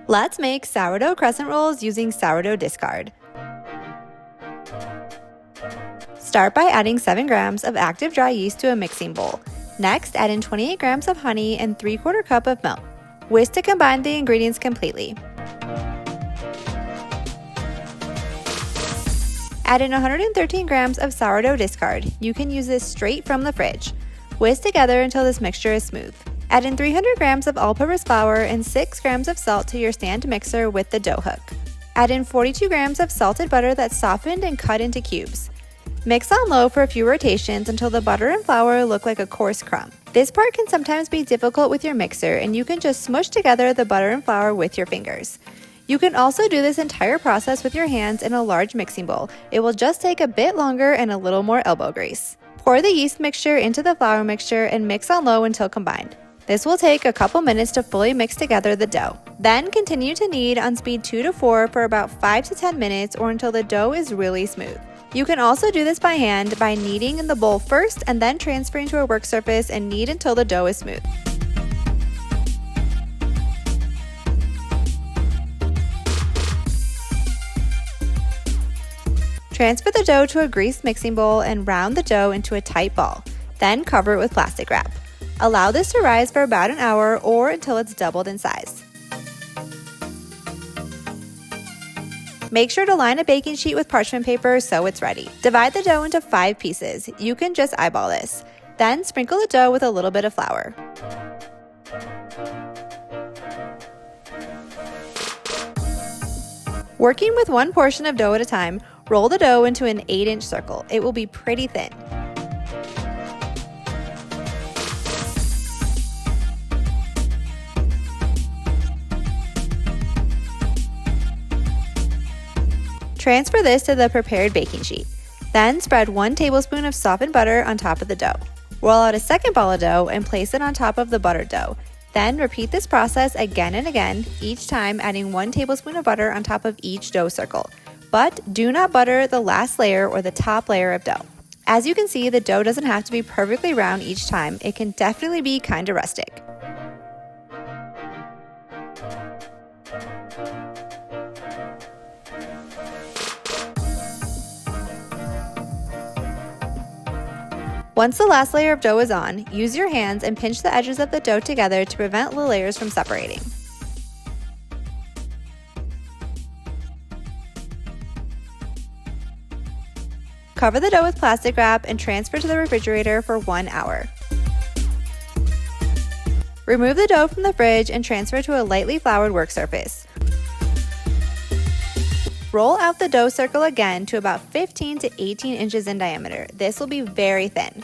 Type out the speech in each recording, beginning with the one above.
Let's make sourdough crescent rolls using sourdough discard. Start by adding 7 grams of active dry yeast to a mixing bowl. Next, add in 28 grams of honey and 3/4 cup of milk. Whisk to combine the ingredients completely. Add in 113 grams of sourdough discard. You can use this straight from the fridge. Whisk together until this mixture is smooth. Add in 300 grams of all-purpose flour and 6 grams of salt to your stand mixer with the dough hook. Add in 42 grams of salted butter that's softened and cut into cubes. Mix on low for a few rotations until the butter and flour look like a coarse crumb. This part can sometimes be difficult with your mixer, and you can just smush together the butter and flour with your fingers. You can also do this entire process with your hands in a large mixing bowl. It will just take a bit longer and a little more elbow grease. Pour the yeast mixture into the flour mixture and mix on low until combined. This will take a couple minutes to fully mix together the dough. Then continue to knead on speed 2 to 4 for about 5 to 10 minutes or until the dough is really smooth. You can also do this by hand by kneading in the bowl first and then transferring to a work surface and knead until the dough is smooth. Transfer the dough to a greased mixing bowl and round the dough into a tight ball. Then cover it with plastic wrap. Allow this to rise for about an hour or until it's doubled in size. Make sure to line a baking sheet with parchment paper so it's ready. Divide the dough into 5 pieces. You can just eyeball this. Then sprinkle the dough with a little bit of flour. Working with one portion of dough at a time, roll the dough into an 8-inch circle. It will be pretty thin. Transfer this to the prepared baking sheet. Then spread 1 tablespoon of softened butter on top of the dough. Roll out a second ball of dough and place it on top of the buttered dough. Then repeat this process again and again, each time adding 1 tablespoon of butter on top of each dough circle. But do not butter the last layer or the top layer of dough. As you can see, the dough doesn't have to be perfectly round each time. It can definitely be kind of rustic. Once the last layer of dough is on, use your hands and pinch the edges of the dough together to prevent the layers from separating. Cover the dough with plastic wrap and transfer to the refrigerator for 1 hour. Remove the dough from the fridge and transfer to a lightly floured work surface. Roll out the dough circle again to about 15 to 18 inches in diameter. This will be very thin.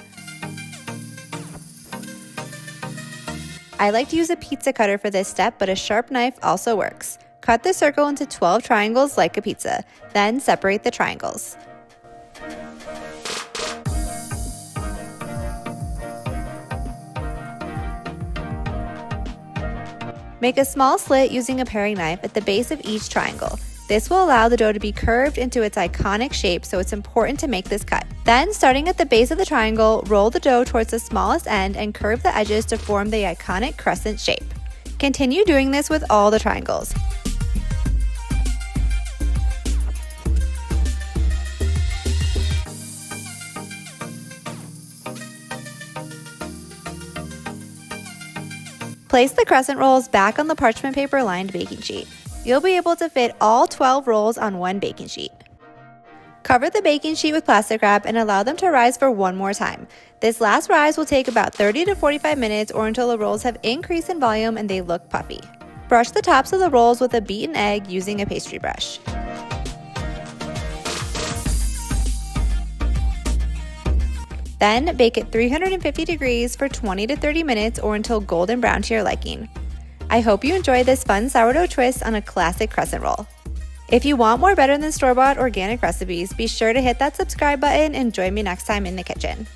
I like to use a pizza cutter for this step, but a sharp knife also works. Cut the circle into 12 triangles like a pizza, then separate the triangles. Make a small slit using a paring knife at the base of each triangle. This will allow the dough to be curved into its iconic shape, so it's important to make this cut. Then, starting at the base of the triangle, roll the dough towards the smallest end and curve the edges to form the iconic crescent shape. Continue doing this with all the triangles. Place the crescent rolls back on the parchment paper lined baking sheet. You'll be able to fit all 12 rolls on one baking sheet. Cover the baking sheet with plastic wrap and allow them to rise for one more time. This last rise will take about 30 to 45 minutes or until the rolls have increased in volume and they look puffy. Brush the tops of the rolls with a beaten egg using a pastry brush. Then bake at 350 degrees for 20 to 30 minutes or until golden brown to your liking. I hope you enjoyed this fun sourdough twist on a classic crescent roll. If you want more better than store-bought organic recipes, be sure to hit that subscribe button and join me next time in the kitchen.